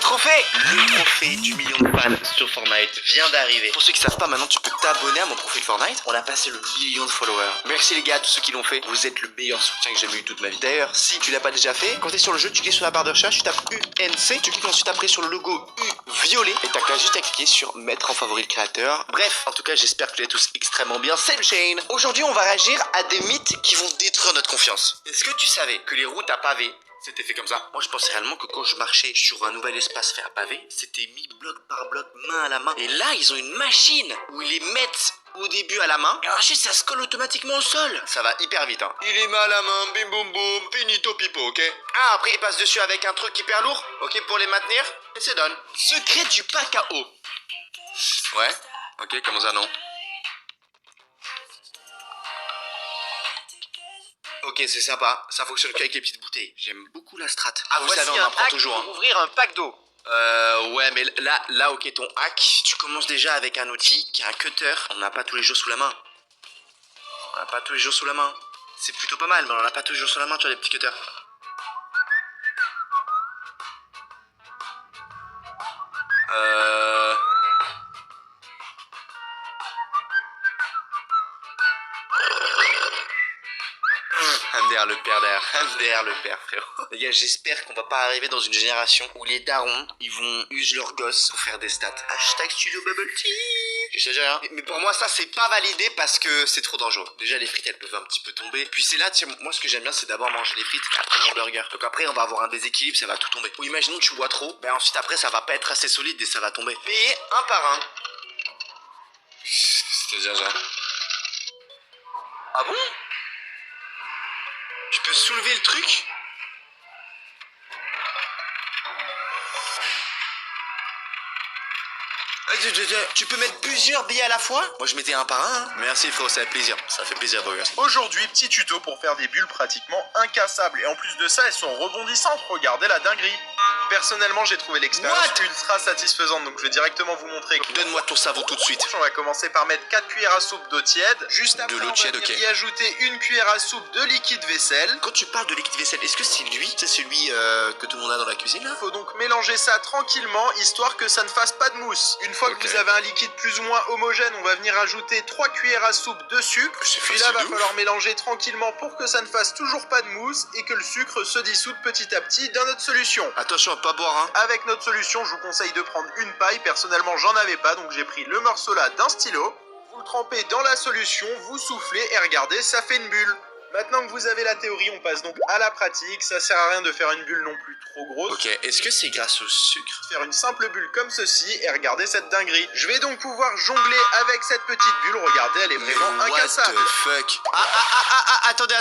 trophée. Le trophée du million de fans sur Fortnite vient d'arriver. Pour ceux qui savent pas, maintenant tu peux t'abonner à mon profil Fortnite. On a passé le million de followers. Merci les gars, tous ceux qui l'ont fait. Vous êtes le meilleur soutien que j'ai jamais eu toute ma vie. D'ailleurs, si tu l'as pas déjà fait, quand t'es sur le jeu, tu cliques sur la barre de recherche, tu tapes UNC, tu cliques ensuite après sur le logo U violet et t'as qu'à juste à cliquer sur mettre en favori le créateur. Bref, en tout cas, j'espère que vous êtes tous extrêmement bien. C'est le Shane. Aujourd'hui, on va réagir à des mythes qui vont détruire notre confiance. Est-ce que tu savais que les routes à pavés c'était fait comme ça? Moi je pensais réellement que quand je marchais sur un nouvel espace fait à pavé, c'était mis bloc par bloc, main à la main. Et là ils ont une machine où ils les mettent au début à la main et ensuite ça se colle automatiquement au sol. Ça va hyper vite hein. Il est mis à la main, bim boum boum, finito pipo, ok? Ah après il passe dessus avec un truc hyper lourd, ok, pour les maintenir, et c'est done. Secret du pack à eau. Ouais, ok, comment ça non? Ok, c'est sympa, ça fonctionne qu'avec les petites bouteilles. J'aime beaucoup la strat. Ah, vous savez, on en prend toujours. Pour ouvrir un pack d'eau. Ouais, mais là, ok, ton hack, tu commences déjà avec un outil qui est un cutter. On n'a pas tous les jours sous la main. On n'a pas tous les jours sous la main. C'est plutôt pas mal, mais on n'a pas tous les jours sous la main, tu vois, les petits cutters. MDR le père derrière, MDR le père frérot. Les gars, j'espère qu'on va pas arriver dans une génération où les darons, ils vont user leurs gosses pour faire des stats. Hashtag studio bubble tea. Je sais rien. Mais pour moi ça c'est pas validé parce que c'est trop dangereux. Déjà les frites elles peuvent un petit peu tomber. Puis c'est là, tiens, moi ce que j'aime bien c'est d'abord manger les frites et après mon burger. Donc après on va avoir un déséquilibre, ça va tout tomber. Ou imaginons que tu bois trop, ben ensuite après ça va pas être assez solide et ça va tomber. Mais un par un. C'était déjà ça. Ah bon? Tu peux soulever le truc? Tu peux mettre plusieurs billets à la fois? Moi je mettais un par un. Hein. Merci frérot, ça fait plaisir. Ça fait plaisir de regarder. Aujourd'hui, petit tuto pour faire des bulles pratiquement incassables. Et en plus de ça, elles sont rebondissantes. Regardez la dinguerie. Personnellement, j'ai trouvé l'expérience ultra satisfaisante. Donc je vais directement vous montrer. Donne-moi ton cerveau tout de suite. On va commencer par mettre 4 cuillères à soupe d'eau tiède. Juste après, de l'eau tiède, ok. Y ajouter une cuillère à soupe de liquide vaisselle. Quand tu parles de liquide vaisselle, est-ce que c'est lui? C'est celui que tout le monde a dans la cuisine là? Faut donc mélanger ça tranquillement, histoire que ça ne fasse pas de mousse. Une fois que vous avez un liquide plus ou moins homogène, on va venir ajouter 3 cuillères à soupe de sucre. Puis là, va falloir mélanger tranquillement pour que ça ne fasse toujours pas de mousse et que le sucre se dissoude petit à petit dans notre solution. Attention à pas boire, hein. Avec notre solution, je vous conseille de prendre une paille. Personnellement, j'en avais pas, donc j'ai pris le morceau là d'un stylo. Vous le trempez dans la solution, vous soufflez et regardez, ça fait une bulle. Maintenant que vous avez la théorie, on passe donc à la pratique. Ça sert à rien de faire une bulle non plus trop grosse. Ok, est-ce que c'est grâce au sucre? Faire une simple bulle comme ceci et regardez cette dinguerie. Je vais donc pouvoir jongler avec cette petite bulle. Regardez, elle est vraiment incassable. What the fuck? Attendez.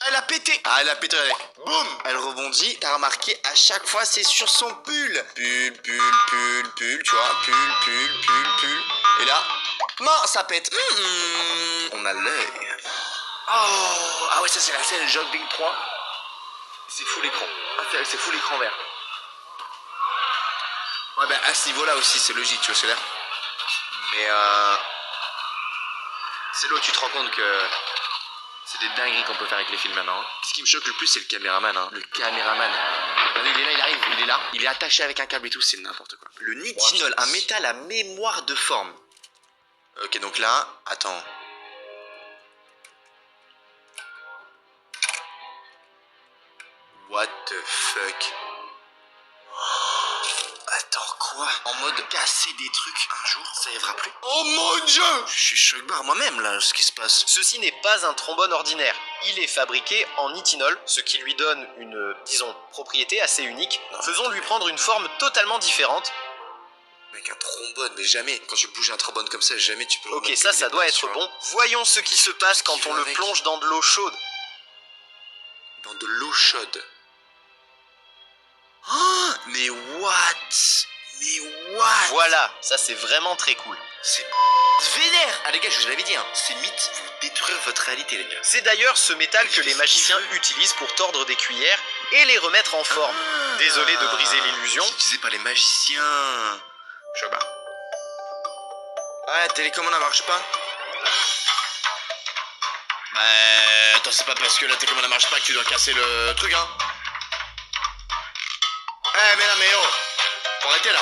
Elle a pété. Ah, elle a pété, allez. Boum. Elle rebondit. T'as remarqué, à chaque fois, c'est sur son pull. Pull, tu vois. Pull. Et là, non, ça pète. On a l'œil. Oh, ah ouais, ça c'est la scène Jogging 3. C'est full écran. Ah, c'est full écran vert. Ouais, ben à ce niveau-là aussi, c'est logique, tu vois, c'est là. Mais c'est là où tu te rends compte que c'est des dingueries qu'on peut faire avec les films maintenant. Hein. Ce qui me choque le plus, c'est le caméraman. Hein. Le caméraman. Regardez, il est là, il arrive, il est là. Il est attaché avec un câble et tout, c'est n'importe quoi. Le nitinol, un métal à mémoire de forme. Ok, donc là, attends. What the fuck? Attends, quoi? En mode casser des trucs un jour, ça arrivera plus? Oh mon dieu! Je suis choc barre moi-même là, ce qui se passe. Ceci n'est pas un trombone ordinaire. Il est fabriqué en nitinol, ce qui lui donne une, disons, propriété assez unique. Faisons-lui prendre une forme totalement différente. Mec, un trombone, mais jamais. Quand tu bouges un trombone comme ça, jamais tu peux... Ok, ça doit être bon. Voyons ce qui se passe quand on le plonge dans de l'eau chaude. Dans de l'eau chaude. Oh, mais what? Voilà, ça c'est vraiment très cool. C'est vénère. Ah les gars, je vous l'avais dit, hein, ces mythes vont détruire votre réalité les gars. C'est d'ailleurs ce métal que les magiciens utilisent pour tordre des cuillères et les remettre en forme. Désolé de briser l'illusion. C'est utilisé par les magiciens. Je sais pas. Ouais, la télécommande ne marche pas. Bah, attends, c'est pas parce que la télécommande ne marche pas que tu dois casser le truc, hein. Eh mais non mais oh, faut arrêter là.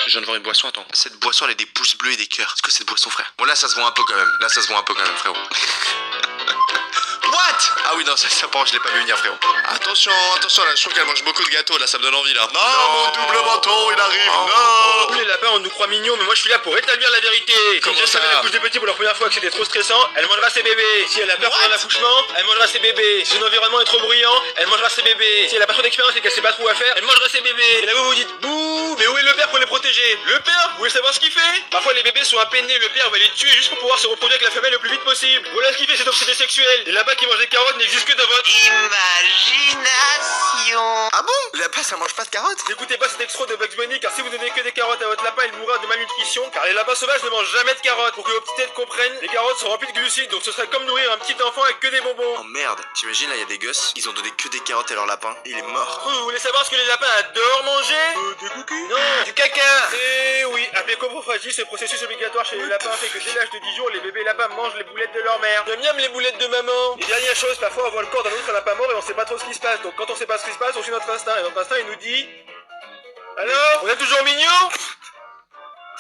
Je viens de voir une boisson, attends. Cette boisson elle a des pouces bleus et des cœurs. C'est quoi cette boisson frère? Bon là ça se voit un peu quand même. Là ça se voit un peu quand même frérot. What? Ah oui non ça par contre je l'ai pas vu venir frérot. Attention, attention là, je trouve qu'elle mange beaucoup de gâteaux là, ça me donne envie là. Non, mon double menton il arrive, non. Tous les lapins on nous croit mignons mais moi je suis là pour établir la vérité. Comment si ça? elle accouche des petits pour la première fois que c'était trop stressant, elle mangera ses bébés. Si elle a peur pendant l'accouchement, elle mangera ses bébés. Si son environnement est trop bruyant, elle mangera ses bébés. Si elle a pas trop d'expérience et qu'elle sait pas trop quoi faire, elle mangera ses bébés. Et là vous vous dites bouh, mais où est le père pour les protéger? Le père, vous voulez savoir ce qu'il fait? Parfois les bébés sont à peine nés, le père va les tuer juste pour pouvoir se reproduire avec la femelle le plus vite possible. Voilà ce qu'il fait cet obsédé sexuel. Les lapins qui mangent des carottes n'existent que dans votre imagination. Ah bon? Le lapin ça mange pas de carottes? N'écoutez pas cet extrait de Bugs Bunny car si vous donnez que des carottes à votre lapin, il mourra de malnutrition car les lapins sauvages ne mangent jamais de carottes. Pour que vos petites têtes comprennent, les carottes sont remplies de glucides donc ce serait comme nourrir un petit enfant avec que des bonbons. Oh merde, t'imagines là y a des gosses, ils ont donné que des carottes à leur lapin et il est mort. Vous voulez savoir ce que les lapins adorent manger? Des cookies? Non, du caca. Et oui, appelé coprophagie, ce processus obligatoire chez les lapins fait que dès l'âge de 10 jours, les bébés lapins mangent les boulettes de leur mère. Miam miam les boulettes de maman. Et dernière chose, parfois on voit le corps d'un autre lapin mort et on sait pas trop ce qui se passe. Donc quand on sait pas ce qui se passe, on suit notre instinct et notre instinct il nous dit alors, on est toujours mignon?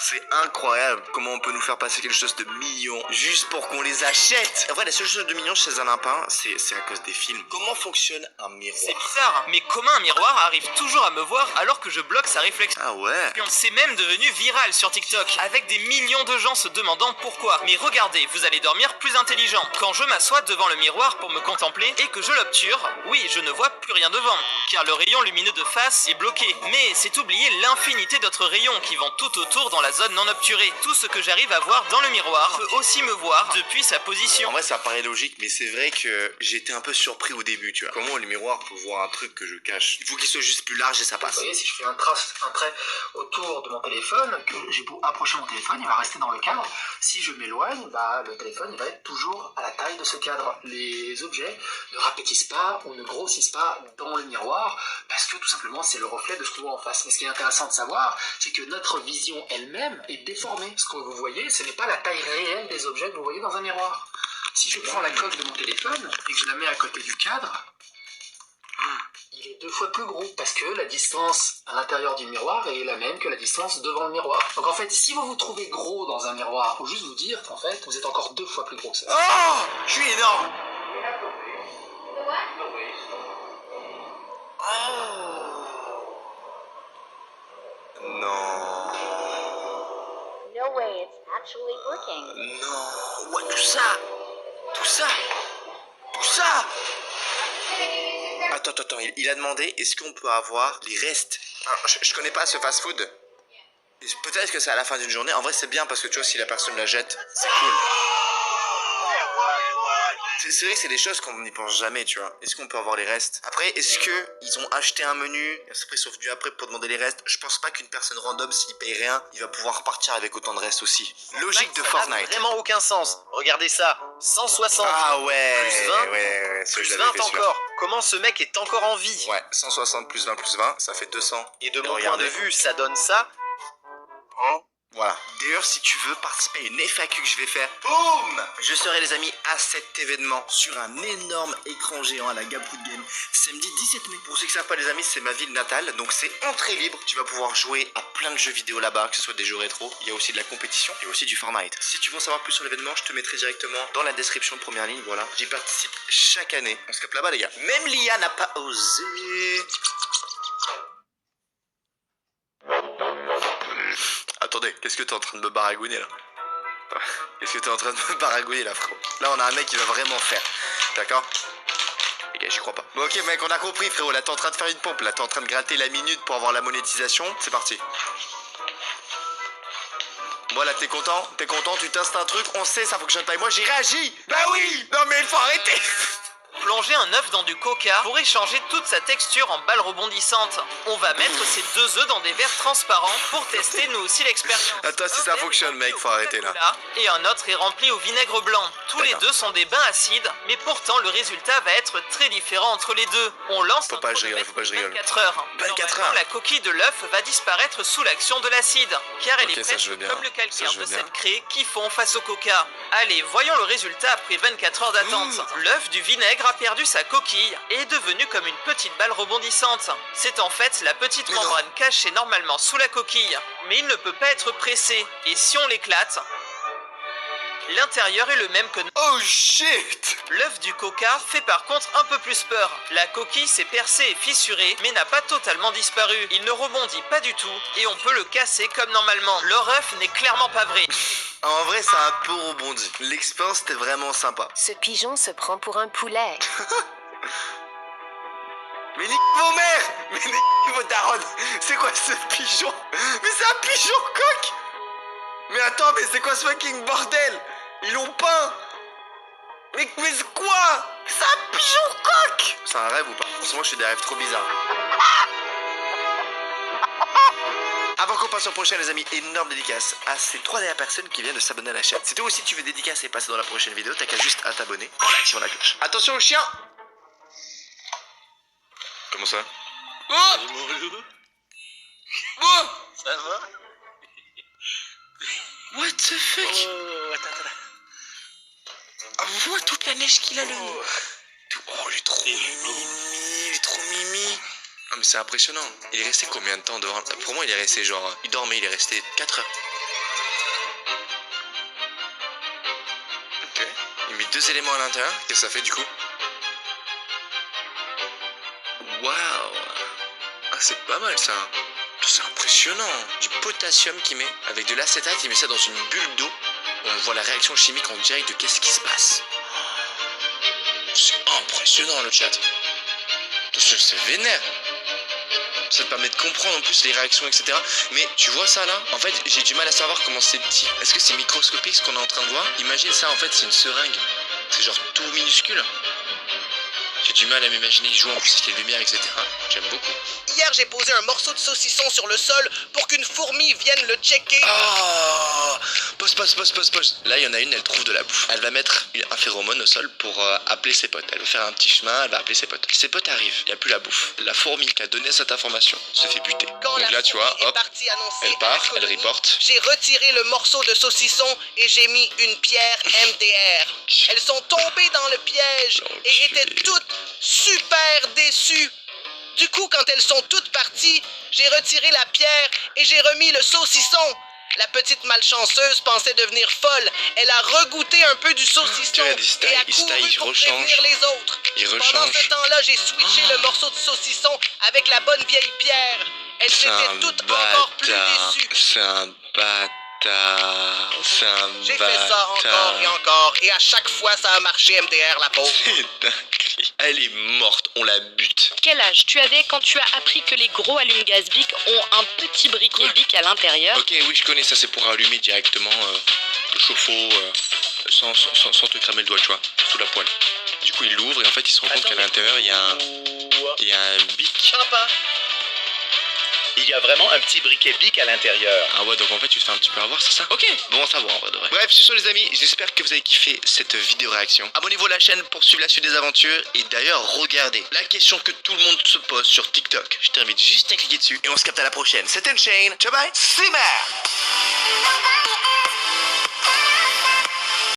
C'est incroyable comment on peut nous faire passer quelque chose de mignon juste pour qu'on les achète. En vrai, la seule chose de mignon chez un lapin, c'est à cause des films. Comment fonctionne un miroir? C'est bizarre, hein, mais comment un miroir arrive toujours à me voir alors que je bloque sa réflexion? Ah ouais. C'est même devenu viral sur TikTok, avec des millions de gens se demandant pourquoi. Mais regardez, vous allez dormir plus intelligent. Quand je m'assois devant le miroir pour me contempler et que je l'obture, oui, je ne vois plus rien devant, car le rayon lumineux de face est bloqué. Mais c'est oublier l'infinité d'autres rayons qui vont tout autour dans la zone non obturée. Tout ce que j'arrive à voir dans le miroir peut aussi me voir depuis sa position. En vrai, ça paraît logique, mais c'est vrai que j'étais un peu surpris au début, tu vois. Comment le miroir peut voir un truc que je cache? Il faut qu'il soit juste plus large et ça passe. Vous voyez, si je fais un trait autour de mon téléphone, que j'ai beau approcher mon téléphone, il va rester dans le cadre. Si je m'éloigne, bah, le téléphone il va être toujours à la taille de ce cadre. Les objets ne rapétissent pas ou ne grossissent pas dans le miroir parce que tout simplement c'est le reflet de ce qu'on voit en face. Mais ce qui est intéressant de savoir, c'est que notre vision elle-même est déformée. Ce que vous voyez, ce n'est pas la taille réelle des objets que vous voyez dans un miroir. Si je prends la coque de mon téléphone et que je la mets à côté du cadre, il est 2 fois plus gros parce que la distance à l'intérieur du miroir est la même que la distance devant le miroir. Donc en fait, si vous vous trouvez gros dans un miroir, faut juste vous dire qu'en fait, vous êtes encore 2 fois plus gros que ça. Oh, je suis énorme. Non. No way, it's actually working. Non. Ouais, tout ça. Tout ça. Tout ça. Attends, il a demandé est-ce qu'on peut avoir les restes. Alors, je connais pas ce fast-food. Peut-être que c'est à la fin d'une journée. En vrai, c'est bien parce que tu vois, si la personne la jette, c'est cool. C'est vrai que c'est des choses qu'on n'y pense jamais, tu vois. Est-ce qu'on peut avoir les restes? Après, est-ce que ils ont acheté un menu et après ils sont venus après pour demander les restes? Je pense pas qu'une personne random, s'il paye rien, il va pouvoir repartir avec autant de restes aussi. Logique de Ça n'a Fortnite. vraiment aucun sens. Regardez ça, 160 Ah ouais. plus 20, ouais, plus je 20 l'avais fait, celui-là. encore. Comment ce mec est encore en vie? Ouais, 160 plus 20 plus 20, ça fait 200. Et de mon point regardez. de vue, ça donne ça. Voilà. D'ailleurs, si tu veux participer à une FAQ que je vais faire, boum, je serai les amis à cet événement sur un énorme écran géant à la Gabrout Game samedi 17 mai. Pour ceux qui savent pas les amis, c'est ma ville natale, donc c'est entrée libre. Tu vas pouvoir jouer à plein de jeux vidéo là-bas, que ce soit des jeux rétro. Il y a aussi de la compétition et aussi du Fortnite. Si tu veux en savoir plus sur l'événement, je te mettrai directement dans la description de première ligne. Voilà, j'y participe chaque année. On se capte là-bas les gars. Même Lia n'a pas osé. Attendez, qu'est-ce que t'es en train de me baragouiner là? Qu'est-ce que t'es en train de me baragouiner là, frérot? Là, on a un mec qui va vraiment faire. D'accord? Les gars, j'y crois pas. Bon, ok, mec, on a compris, frérot. Là, t'es en train de faire une pompe. Là, t'es en train de gratter la minute pour avoir la monétisation. C'est parti. Voilà, t'es content? T'es content? Tu testes un truc? On sait, ça fonctionne pas. Et moi, j'ai réagi! Bah oui! Non, mais il faut arrêter! Plonger un œuf dans du coca pour échanger toute sa texture en balles rebondissantes. On va mettre ces 2 œufs dans des verres transparents pour tester nous aussi l'expérience. Attends, si ça fonctionne, mec, faut arrêter là. Et un autre est rempli au vinaigre blanc. Tous les 2 sont des bains acides, mais pourtant le résultat va être très différent entre les 2. On lance Faut pas que je rigole, faut pas que je rigole. 24 heures. 24 Normalement, heures. la coquille de l'œuf va disparaître sous l'action de l'acide, car elle Ok, est ça, je presque veux bien. comme le Ça, calcaire je veux de bien. cette craie qui fond face au coca. Allez, voyons le résultat après 24 heures d'attente. L'œuf du vinaigre a perdu sa coquille et est devenu comme une petite balle rebondissante. C'est en fait la petite membrane cachée normalement sous la coquille. Mais il ne peut pas être pressé. Et si on l'éclate, l'intérieur est le même que... Oh shit! L'œuf du coca fait par contre un peu plus peur. La coquille s'est percée et fissurée, mais n'a pas totalement disparu. Il ne rebondit pas du tout, et on peut le casser comme normalement. Leur œuf n'est clairement pas vrai. En vrai, ça a un peu rebondi. L'expérience était vraiment sympa. Ce pigeon se prend pour un poulet. Mais nique vos mères! Mais nique vos darons! C'est quoi ce pigeon? Mais c'est un pigeon coq! Mais attends, mais c'est quoi ce fucking bordel? Ils l'ont peint! Mais c'est quoi? C'est un pigeon coq! C'est un rêve ou pas? En ce moment, je fais des rêves trop bizarres. Avant qu'on passe au prochain, les amis, énorme dédicace à ces 3 dernières personnes qui viennent de s'abonner à la chaîne. Si toi aussi tu veux dédicacer et passer dans la prochaine vidéo, t'as qu'à juste à t'abonner en activant la cloche. Attention au chien! Comment ça? Oh! Oh! Ça va? What the fuck? Oh, attends. Ah, vois toute la neige qu'il a le nez. Oh, il est trop mimi, il est trop mimi. Ah mais c'est impressionnant. Il est resté combien de temps dehors? Pour moi il est resté genre... Il dormait, il est resté 4 heures. Ok. Il met 2 éléments à l'intérieur. Qu'est-ce que ça fait du coup? Waouh. Ah c'est pas mal ça. C'est impressionnant. Du potassium qu'il met avec de l'acétate, il met ça dans une bulle d'eau. On voit la réaction chimique en direct de qu'est-ce qui se passe. C'est impressionnant le chat. C'est vénère. Ça te permet de comprendre en plus les réactions, etc. Mais tu vois ça là? En fait, j'ai du mal à savoir comment c'est petit. Est-ce que c'est microscopique ce qu'on est en train de voir? Imagine ça, en fait, c'est une seringue. C'est genre tout minuscule. J'ai du mal à m'imaginer qu'il joue en plus avec les lumières, etc. J'aime beaucoup. Hier, j'ai posé un morceau de saucisson sur le sol pour qu'une fourmi vienne le checker. Oh! Pause. Là, il y en a une, elle trouve de la bouffe. Elle va mettre un phéromone au sol pour appeler ses potes. Elle va faire un petit chemin, elle va appeler ses potes. Ses potes arrivent, il n'y a plus la bouffe. La fourmi qui a donné cette information se fait buter. Quand Donc là, tu vois, hop, elle part, elle reporte. J'ai retiré le morceau de saucisson et j'ai mis une pierre MDR. Elles sont tombées dans le piège et étaient toutes super déçues. Du coup, quand elles sont toutes parties, j'ai retiré la pierre et j'ai remis le saucisson. La petite malchanceuse pensait devenir folle. Elle a regoûté un peu du saucisson et a couru pour prévenir les autres. Pendant ce temps-là, j'ai switché le morceau de saucisson avec la bonne vieille pierre. Elles étaient toutes encore plus déçues. C'est un bâtard. J'ai fait ça encore et encore, et à chaque fois ça a marché, MDR, la pauvre. C'est dinguerie. Elle est morte, on la bute. Quel âge tu avais quand tu as appris que les gros allume-gaz Bic ont un petit briquet Bic à l'intérieur? Ok, oui, je connais ça, c'est pour allumer directement le chauffe-eau sans te cramer le doigt, tu vois, sous la poêle. Du coup, il l'ouvre et en fait, il se rend compte qu'à l'intérieur, il y a un Bic. Papa. Il y a vraiment un petit briquet Bic à l'intérieur. Ah ouais, donc en fait tu te fais un petit peu avoir, c'est ça? Ok, bon ça va en vrai de vrai. Bref, sur ce les amis, j'espère que vous avez kiffé cette vidéo réaction. Abonnez-vous à la chaîne pour suivre la suite des aventures. Et d'ailleurs, regardez, la question que tout le monde se pose sur TikTok. Je t'invite juste à cliquer dessus. Et on se capte à la prochaine. C'était Unchained. Ciao bye, c'est Mère.